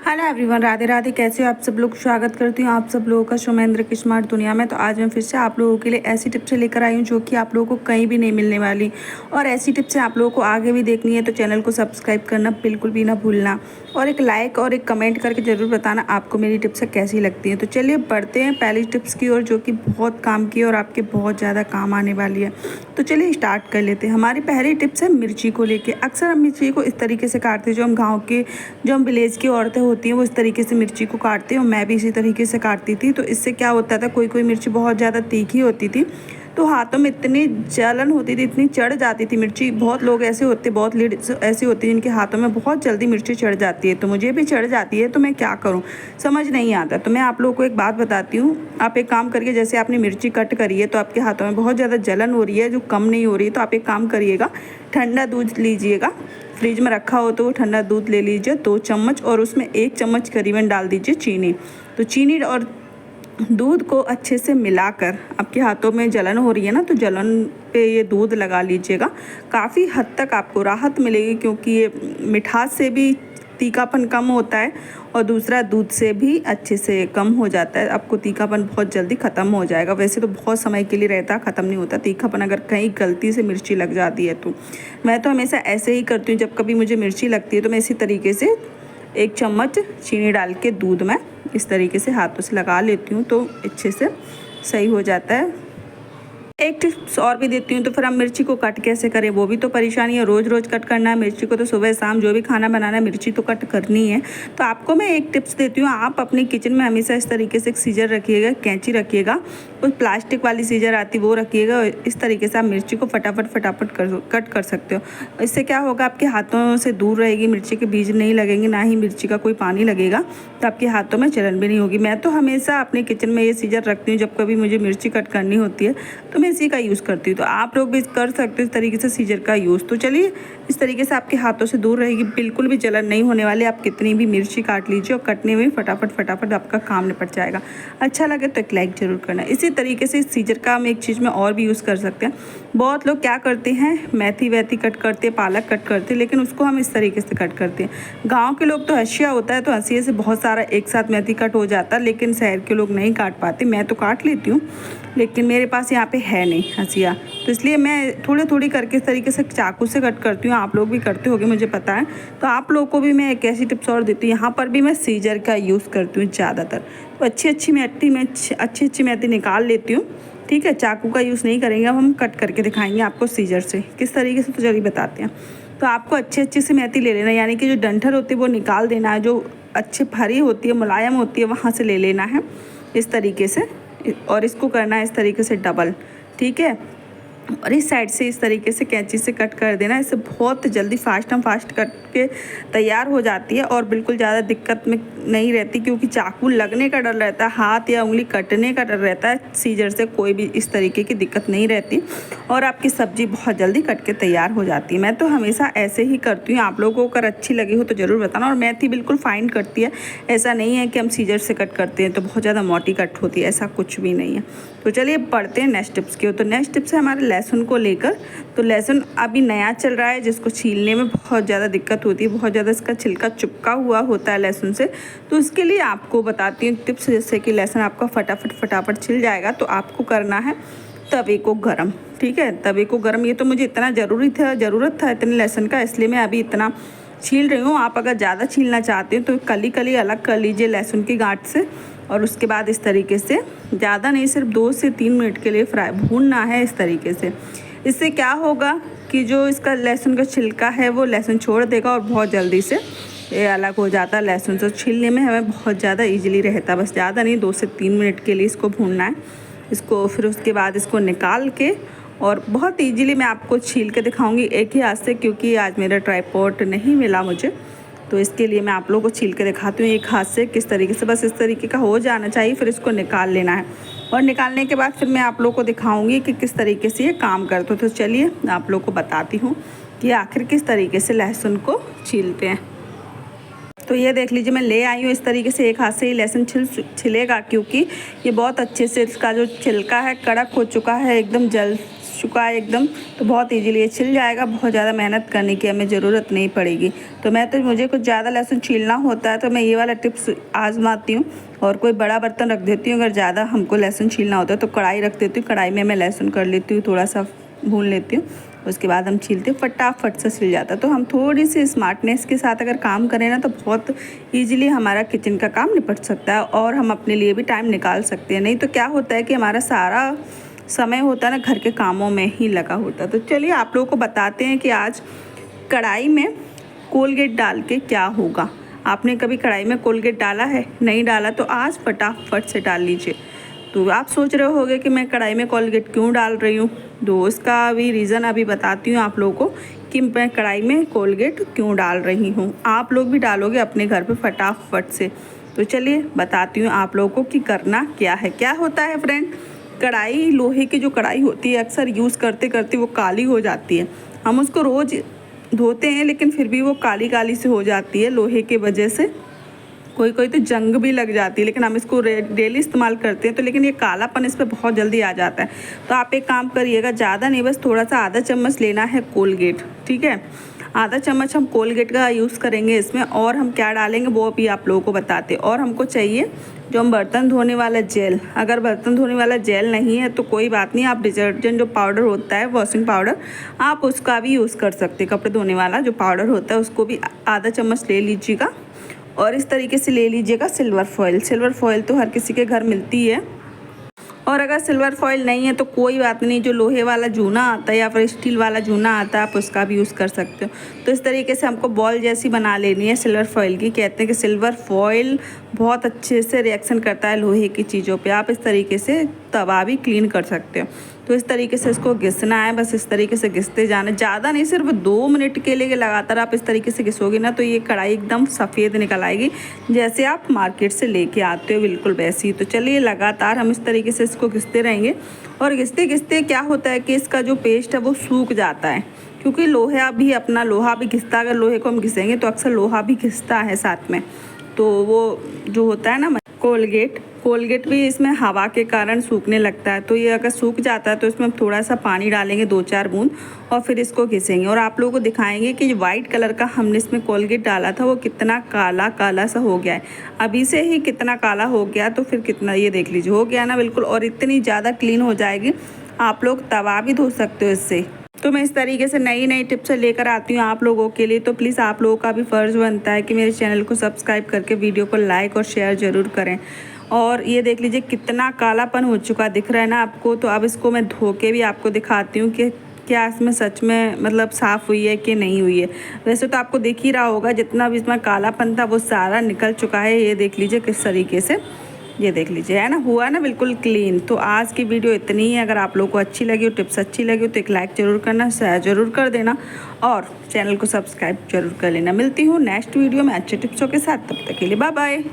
Hello everyone, Radhe Radhe. कैसे हो आप सब लोग। स्वागत करती हूँ आप सब लोगों का सोमेंद्र की स्मार्ट दुनिया में। तो आज मैं फिर से आप लोगों के लिए ऐसी टिप्स लेकर आई हूँ जो कि आप लोगों को कहीं भी नहीं मिलने वाली, और ऐसी टिप्स आप लोगों को आगे भी देखनी है तो चैनल को सब्सक्राइब करना बिल्कुल भी ना भूलना, और एक लाइक और एक कमेंट करके ज़रूर बताना आपको मेरी टिप्स कैसी लगती हैं। तो चलिए बढ़ते हैं पहली टिप्स की ओर, जो कि बहुत काम की और आपके बहुत ज़्यादा काम आने वाली है। तो चलिए स्टार्ट कर लेते हैं। हमारी पहली टिप्स है मिर्ची को लेके। अक्सर हम मिर्ची को इस तरीके से काटते हैं, जो हम विलेज की औरतें होती हैं वो इस तरीके से मिर्ची को काटते हैं, और मैं भी इसी तरीके से काटती थी। तो इससे क्या होता था, कोई कोई मिर्ची बहुत ज़्यादा तीखी होती थी तो हाथों में इतनी जलन होती थी, इतनी चढ़ जाती थी मिर्ची। बहुत लोग ऐसे होते, बहुत लेडीज ऐसी होती है जिनके हाथों में बहुत जल्दी मिर्ची चढ़ जाती है। तो मुझे भी चढ़ जाती है, तो मैं क्या करूं, समझ नहीं आता। तो मैं आप लोगों को एक बात बताती हूँ। आप एक काम करिए, जैसे आपने मिर्ची कट करी है तो आपके हाथों में बहुत ज़्यादा जलन हो रही है जो कम नहीं हो रही है, तो आप एक काम करिएगा, ठंडा दूध लीजिएगा, फ्रिज में रखा हो तो वो ठंडा दूध ले लीजिए 2 चम्मच, और उसमें 1 चम्मच करीबन डाल दीजिए चीनी। तो चीनी और दूध को अच्छे से मिलाकर, आपके हाथों में जलन हो रही है ना, तो जलन पे ये दूध लगा लीजिएगा। काफ़ी हद तक आपको राहत मिलेगी, क्योंकि ये मिठास से भी तीखापन कम होता है, और दूसरा दूध से भी अच्छे से कम हो जाता है। आपको तीखापन बहुत जल्दी ख़त्म हो जाएगा। वैसे तो बहुत समय के लिए रहता, ख़त्म नहीं होता तीखापन, अगर कहीं गलती से मिर्ची लग जाती है तो। मैं तो हमेशा ऐसे ही करती हूँ, जब कभी मुझे मिर्ची लगती है तो मैं इसी तरीके से 1 चम्मच चीनी डाल के दूध में इस तरीके से हाथों से लगा लेती हूँ, तो अच्छे से सही हो जाता है। एक टिप्स और भी देती हूँ। तो फिर हम मिर्ची को कट कैसे करें, वो भी तो परेशानी है। रोज़ रोज़ कट करना है मिर्ची को, तो सुबह शाम जो भी खाना बनाना है मिर्ची तो कट करनी है। तो आपको मैं एक टिप्स देती हूँ। आप अपने किचन में हमेशा इस तरीके से एक सीजर रखिएगा, कैंची रखिएगा, उस प्लास्टिक वाली सीजर आती वो रखिएगा। इस तरीके से आप मिर्ची को फटाफट कट कर सकते हो। इससे क्या होगा, आपके हाथों से दूर रहेगी, मिर्ची के बीज नहीं लगेंगे, ना ही मिर्ची का कोई पानी लगेगा, तो आपके हाथों में जलन भी नहीं होगी। मैं तो हमेशा अपने किचन में ये सीजर रखती हूँ, जब कभी मुझे मिर्ची कट करनी होती है तो मैं इसी का यूज़ करती हूँ। तो आप लोग भी कर सकते हो इस तरीके से सीजर का यूज़। तो चलिए, इस तरीके से आपके हाथों से दूर रहेगी, बिल्कुल भी जलन नहीं होने वाली। आप कितनी भी मिर्ची काट लीजिए, और कटने में फटाफट आपका काम निपट जाएगा। अच्छा लगे तो एक लाइक ज़रूर करना। इसी तरीके से इस सीजर का हम एक चीज़ में और भी यूज़ कर सकते हैं। बहुत लोग क्या करते हैं, मेथी वैथी कट करते हैं, पालक कट करते हैं, लेकिन उसको हम इस तरीके से कट करते हैं। गाँव के लोग तो हंसिया होता है, तो हंसिए से बहुत सारा एक साथ मेथी कट हो जाता है, लेकिन शहर के लोग नहीं काट पाते। मैं तो काट लेती हूँ, लेकिन मेरे पास यहाँ पे है नहीं हंसिया, तो इसलिए मैं थोड़ी थोड़ी करके इस तरीके से चाकू से कट करती हूँ। आप लोग भी करते होंगे, मुझे पता है। तो आप लोगों को भी मैं एक ऐसी टिप्स और देती हूँ। यहाँ पर भी मैं सीजर का यूज़ करती हूँ ज़्यादातर। तो अच्छी मेथी निकाल लेती हूँ। ठीक है, चाकू का यूज़ नहीं करेंगे, अब हम कट करके दिखाएंगे आपको सीजर से किस तरीके से। तो चलिए बताते हैं। तो आपको अच्छी सी मेथी ले लेना, यानी कि जो डंठल होती है वो निकाल देना है, जो अच्छी हरी होती है, मुलायम होती है, वहाँ से ले लेना है इस तरीके से, और इसको करना है इस तरीके से डबल। ठीक है, और इस साइड से इस तरीके से कैंची से कट कर देना। इससे बहुत जल्दी फास्ट कट के तैयार हो जाती है, और बिल्कुल ज़्यादा दिक्कत में नहीं रहती, क्योंकि चाकू लगने का डर रहता है, हाथ या उंगली कटने का डर रहता है। सीजर से कोई भी इस तरीके की दिक्कत नहीं रहती, और आपकी सब्ज़ी बहुत जल्दी कट के तैयार हो जाती है। मैं तो हमेशा ऐसे ही करती हूँ। आप लोगों को अगर अच्छी लगी हो तो ज़रूर बताना। और मेथी बिल्कुल फाइन कटती है, ऐसा नहीं है कि हम सीजर से कट करते हैं तो बहुत ज़्यादा मोटी कट होती है, ऐसा कुछ भी नहीं है। तो चलिए पढ़ते हैं नेक्स्ट टिप्स की। तो नेक्स्ट टिप्स है हमारे लहसुन को लेकर। तो लहसुन अभी नया चल रहा है, जिसको छीलने में बहुत ज़्यादा दिक्कत होती है, बहुत ज़्यादा इसका छिलका चिपका हुआ होता है लहसुन से। तो उसके लिए आपको बताती हूँ टिप्स, जैसे कि लहसुन आपका फटाफट छिल जाएगा। तो आपको करना है तवे को गरम। ठीक है, तवे को गरम। ये तो मुझे इतना ज़रूरत था इतने लहसुन का, इसलिए मैं अभी इतना छील रही हूँ। आप अगर ज़्यादा छीलना चाहते हो तो कली अलग कर लीजिए लहसुन की गांठ से, और उसके बाद इस तरीके से ज़्यादा नहीं, सिर्फ 2 से 3 मिनट के लिए भूनना है इस तरीके से। इससे क्या होगा कि जो इसका लहसुन का छिलका है वो लहसुन छोड़ देगा, और बहुत जल्दी से ये अलग हो जाता है लहसुन से। छीलने में हमें बहुत ज़्यादा ईजिली रहता है, बस ज़्यादा नहीं, 2 से 3 मिनट के लिए इसको भूनना है इसको। फिर उसके बाद इसको निकाल के, और बहुत ईजिली मैं आपको छील के दिखाऊंगी एक ही हाथ से, क्योंकि आज मेरा ट्राइपॉड नहीं मिला मुझे, तो इसके लिए मैं आप लोगों को छील के दिखाती हूँ एक हाथ से किस तरीके से। बस इस तरीके का हो जाना चाहिए, फिर इसको निकाल लेना है, और निकालने के बाद फिर मैं आप लोगों को दिखाऊंगी कि किस तरीके से ये काम करते हो। तो चलिए आप लोगों को बताती हूँ कि आखिर किस तरीके से लहसुन को छीलते हैं। तो ये देख लीजिए मैं ले आई हूँ इस तरीके से, एक हाथ से ही लहसुन छिलेगा क्योंकि ये बहुत अच्छे से इसका जो छिलका है कड़क हो चुका है, एकदम जल चुका है एकदम, तो बहुत इजीली ये छिल जाएगा। बहुत ज़्यादा मेहनत करने की हमें ज़रूरत नहीं पड़ेगी। तो मुझे कुछ ज़्यादा लहसुन छीलना होता है तो मैं ये वाला टिप्स आजमाती हूँ और कोई बड़ा बर्तन रख देती हूँ। अगर ज़्यादा हमको लहसुन छीलना होता है तो कढ़ाई रख देती हूँ, कढ़ाई में मैं लहसुन कर लेती हूँ, थोड़ा सा भून लेती हूँ, उसके बाद हम छीलते हैं, फटाफट से छिल जाता है। तो हम थोड़ी सी स्मार्टनेस के साथ अगर काम करें ना तो बहुत ईजिली हमारा किचन का काम निपट सकता है और हम अपने लिए भी टाइम निकाल सकते हैं। नहीं तो क्या होता है कि हमारा सारा समय होता है ना घर के कामों में ही लगा होता है। तो चलिए आप लोगों को बताते हैं कि आज कढ़ाई में कोलगेट डाल के क्या होगा। आपने कभी कढ़ाई में कोलगेट डाला है? नहीं डाला तो आज फटाफट से डाल लीजिए। तो आप सोच रहे होंगे कि मैं कढ़ाई में कोलगेट क्यों डाल रही हूँ, तो उसका भी रीज़न अभी बताती हूँ आप लोगों को कि मैं कढ़ाई में कोलगेट क्यों डाल रही हूँ। आप लोग भी डालोगे अपने घर पे फटाफट से। तो चलिए बताती हूँ आप लोगों को कि करना क्या है। क्या होता है फ्रेंड, कढ़ाई, लोहे की जो कढ़ाई होती है अक्सर यूज़ करते करते वो काली हो जाती है। हम उसको रोज़ धोते हैं लेकिन फिर भी वो काली काली से हो जाती है लोहे के वजह से। कोई कोई तो जंग भी लग जाती है, लेकिन हम इसको डेली इस्तेमाल करते हैं तो लेकिन ये कालापन इस पर बहुत जल्दी आ जाता है। तो आप एक काम करिएगा, ज़्यादा नहीं, बस थोड़ा सा आधा चम्मच लेना है कोलगेट, ठीक है। आधा चम्मच हम कोलगेट का यूज़ करेंगे इसमें। और हम क्या डालेंगे वो भी आप लोगों को बताते। और हमको चाहिए जो हम बर्तन धोने वाला जेल। अगर बर्तन धोने वाला जेल नहीं है तो कोई बात नहीं, आप डिटर्जेंट जो पाउडर होता है, वॉशिंग पाउडर, आप उसका भी यूज़ कर सकते हैं। कपड़े धोने वाला जो पाउडर होता है उसको भी आधा चम्मच ले लीजिएगा। और इस तरीके से ले लीजिएगा सिल्वर फॉयल। सिल्वर फॉयल तो हर किसी के घर मिलती है, और अगर सिल्वर फॉयल नहीं है तो कोई बात नहीं, जो लोहे वाला जूना आता है या फिर स्टील वाला जूना आता है आप उसका भी यूज़ कर सकते हो। तो इस तरीके से हमको बॉल जैसी बना लेनी है सिल्वर फॉयल की। कहते हैं कि सिल्वर फॉयल बहुत अच्छे से रिएक्शन करता है लोहे की चीज़ों पे। आप इस तरीके से तवा भी क्लीन कर सकते हो। तो इस तरीके से इसको घिसना है, बस इस तरीके से घिसते जाना, ज़्यादा नहीं, सिर्फ 2 मिनट के लिए लगातार आप इस तरीके से घिसोगे ना तो ये कढ़ाई एकदम सफ़ेद निकल आएगी, जैसे आप मार्केट से लेके आते हो, बिल्कुल वैसी। तो चलिए लगातार हम इस तरीके से इसको घिसते रहेंगे। और घिसते घिसते क्या होता है कि इसका जो पेस्ट है वो सूख जाता है, क्योंकि लोहा भी घिसता, अगर लोहे को हम घिसेंगे तो अक्सर लोहा भी घिसता है साथ में। तो वो जो होता है ना कोलगेट भी इसमें हवा के कारण सूखने लगता है। तो ये अगर सूख जाता है तो इसमें हम थोड़ा सा पानी डालेंगे, 2-4 बूंद, और फिर इसको घिसेंगे। और आप लोगों को दिखाएंगे कि जो वाइट कलर का हमने इसमें कोलगेट डाला था वो कितना काला काला सा हो गया है। अभी से ही कितना काला हो गया, तो फिर कितना, ये देख लीजिए, हो गया ना बिल्कुल। और इतनी ज़्यादा क्लीन हो जाएगी, आप लोग तवा भी धो सकते हो इससे। तो मैं इस तरीके से नई नई टिप्स लेकर आती हूँ आप लोगों के लिए। तो प्लीज़ आप लोगों का भी फ़र्ज़ बनता है कि मेरे चैनल को सब्सक्राइब करके वीडियो को लाइक और शेयर ज़रूर करें। और ये देख लीजिए कितना कालापन हो चुका दिख रहा है ना आपको। तो अब इसको मैं धो के भी आपको दिखाती हूँ कि क्या इसमें सच में मतलब साफ़ हुई है कि नहीं हुई है। वैसे तो आपको दिख ही रहा होगा, जितना भी इसमें कालापन था वो सारा निकल चुका है। ये देख लीजिए किस तरीके से, ये देख लीजिए, है ना, हुआ ना बिल्कुल क्लीन। तो आज की वीडियो इतनी ही। अगर आप लोगों को अच्छी लगी हो, टिप्स अच्छी लगी हो तो एक लाइक ज़रूर करना, शेयर ज़रूर कर देना और चैनल को सब्सक्राइब ज़रूर कर लेना। मिलती हूँ नेक्स्ट वीडियो में अच्छे टिप्सों के साथ, तब तक के लिए बाय बाय।